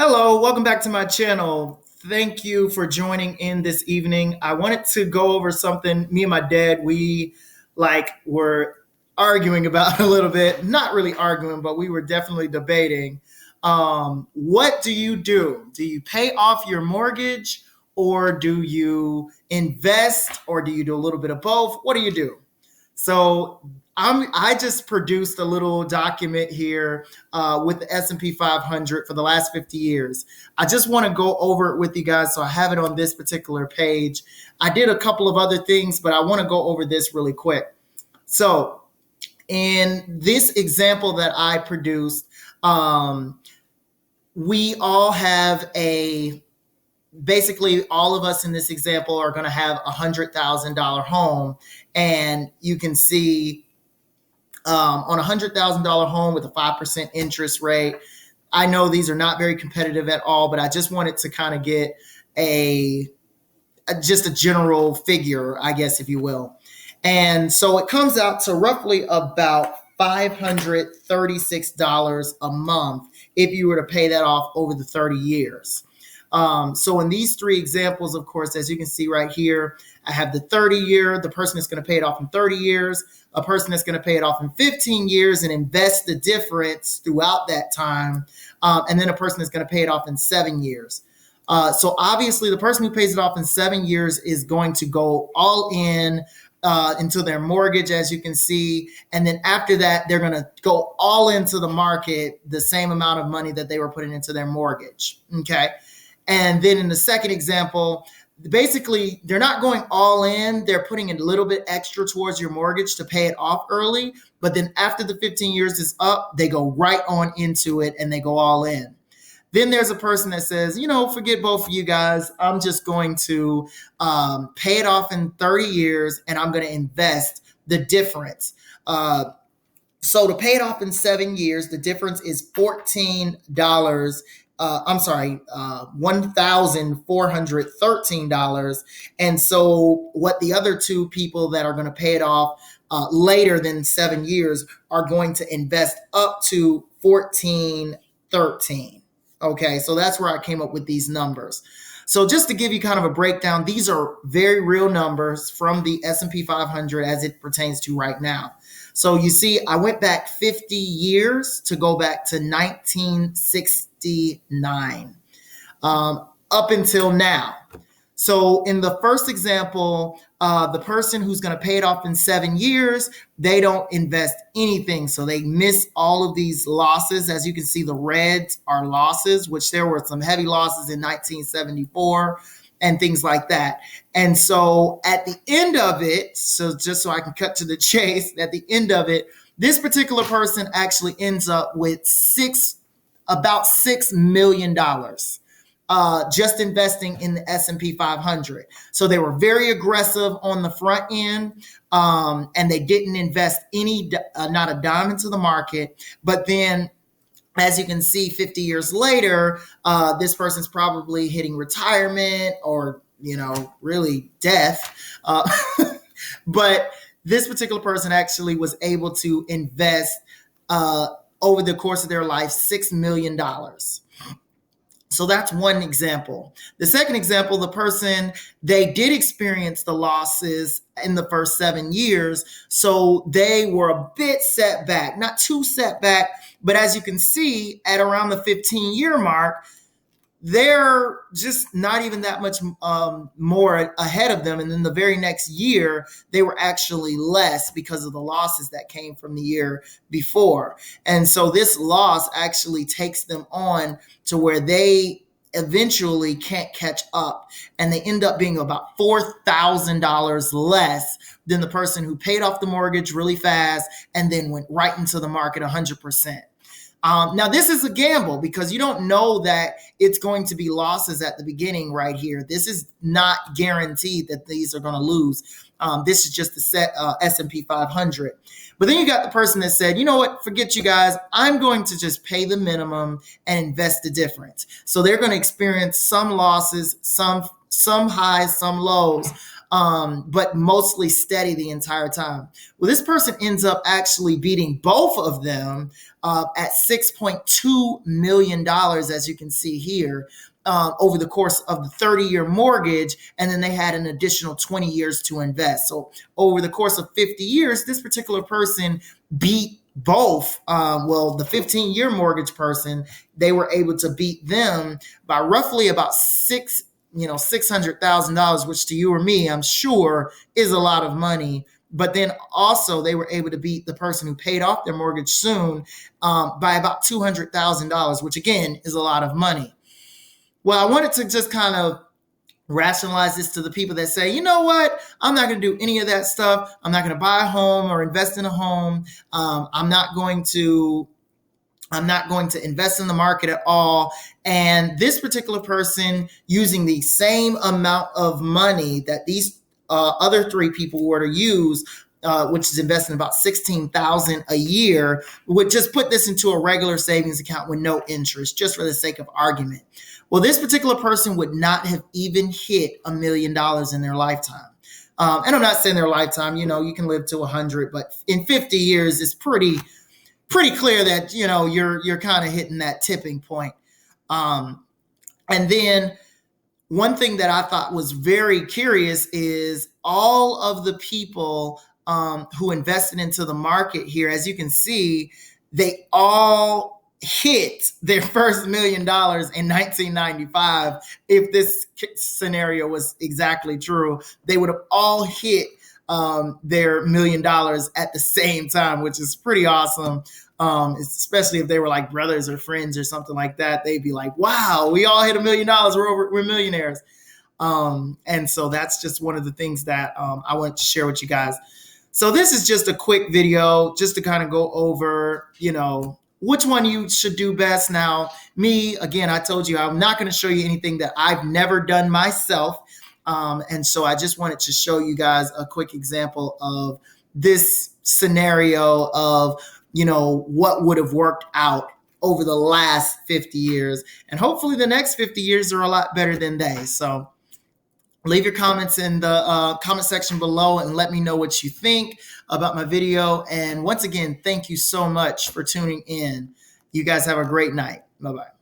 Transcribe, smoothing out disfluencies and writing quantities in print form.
Hello, welcome back to my channel. Thank you for joining in this evening. I wanted to go over something me and my dad, we were arguing about a little bit. Not really arguing, but we were definitely debating. What do you do? Do you pay off your mortgage or do you invest or do you do a little bit of both? What do you do? So I just produced a little document here with the S&P 500 for the last 50 years. I just want to go over it with you guys, so I have it on this particular page. I did a couple of other things, but I want to go over this really quick. So in this example that I produced, we all have basically all of us in this example are going to have $100,000 home, and you can see on a $100,000 home with a 5% interest rate. I know these are not very competitive at all, but I just wanted to kind of get just a general figure, I guess, if you will. And so it comes out to roughly about $536 a month if you were to pay that off over the 30 years. So in these three examples, of course, as you can see right here, I have the 30 year, the person that's going to pay it off in 30 years, a person that's going to pay it off in 15 years and invest the difference throughout that time, and then a person that's going to pay it off in 7 years. So obviously the person who pays it off in 7 years is going to go all in into their mortgage, as you can see. And then after that, they're going to go all into the market, the same amount of money that they were putting into their mortgage. Okay. And then in the second example, basically, they're not going all in. They're putting a little bit extra towards your mortgage to pay it off early. But then after the 15 years is up, they go right on into it and they go all in. Then there's a person that says, forget both of you guys. I'm just going to pay it off in 30 years and I'm going to invest the difference. So to pay it off in 7 years, the difference is $1,413. And so what the other two people that are going to pay it off later than 7 years are going to invest up to $1,413. Okay, so that's where I came up with these numbers. So just to give you kind of a breakdown, these are very real numbers from the S&P 500 as it pertains to right now. So you see, I went back 50 years to go back to 1969 up until now. So in the first example, the person who's going to pay it off in 7 years, they don't invest anything. So they miss all of these losses. As you can see, the reds are losses, which there were some heavy losses in 1974 and things like that. And so at the end of it, so just so I can cut to the chase, at the end of it, this particular person actually ends up with about $6 million. Just investing in the S&P 500. So they were very aggressive on the front end, and they didn't invest not a dime into the market. But then, as you can see, 50 years later, this person's probably hitting retirement or, really death. But this particular person actually was able to invest over the course of their life $6 million. So that's one example. The second example, the person, they did experience the losses in the first 7 years. So they were a bit set back, not too set back, but as you can see at around the 15-year mark, they're just not even that much more ahead of them. And then the very next year, they were actually less because of the losses that came from the year before. And so this loss actually takes them on to where they eventually can't catch up. And they end up being about $4,000 less than the person who paid off the mortgage really fast and then went right into the market 100%. Now, this is a gamble because you don't know that it's going to be losses at the beginning right here. This is not guaranteed that these are going to lose. This is just the set S&P 500. But then you got the person that said, you know what, forget you guys. I'm going to just pay the minimum and invest the difference. So they're going to experience some losses, some highs, some lows. but mostly steady the entire time. Well, this person ends up actually beating both of them at $6.2 million, as you can see here, over the course of the 30-year mortgage, and then they had an additional 20 years to invest. So over the course of 50 years, this particular person beat both. Well, the 15-year mortgage person, they were able to beat them by roughly about $600,000, which to you or me, I'm sure, is a lot of money. But then also they were able to beat the person who paid off their mortgage soon by about $200,000, which again is a lot of money. Well, I wanted to just kind of rationalize this to the people that say, you know what, I'm not going to do any of that stuff. I'm not going to buy a home or invest in a home. I'm not going to invest in the market at all. And this particular person, using the same amount of money that these other three people were to use, which is investing about $16,000 a year, would just put this into a regular savings account with no interest, just for the sake of argument. Well, this particular person would not have even hit $1 million in their lifetime. And I'm not saying their lifetime, you can live to 100, but in 50 years, it's pretty clear that, you're kind of hitting that tipping point. And then one thing that I thought was very curious is all of the people who invested into the market here. As you can see, they all hit their first $1 million in 1995. If this scenario was exactly true, they would have all hit their $1 million at the same time, which is pretty awesome. Especially if they were like brothers or friends or something like that. They'd be like, wow, we all hit $1 million. We're millionaires. And so that's just one of the things that I want to share with you guys. So this is just a quick video just to kind of go over, which one you should do best. Now, me, again, I told you I'm not going to show you anything that I've never done myself. And so I just wanted to show you guys a quick example of this scenario of, what would have worked out over the last 50 years. And hopefully the next 50 years are a lot better than they. So leave your comments in the comment section below and let me know what you think about my video. And once again, thank you so much for tuning in. You guys have a great night. Bye-bye.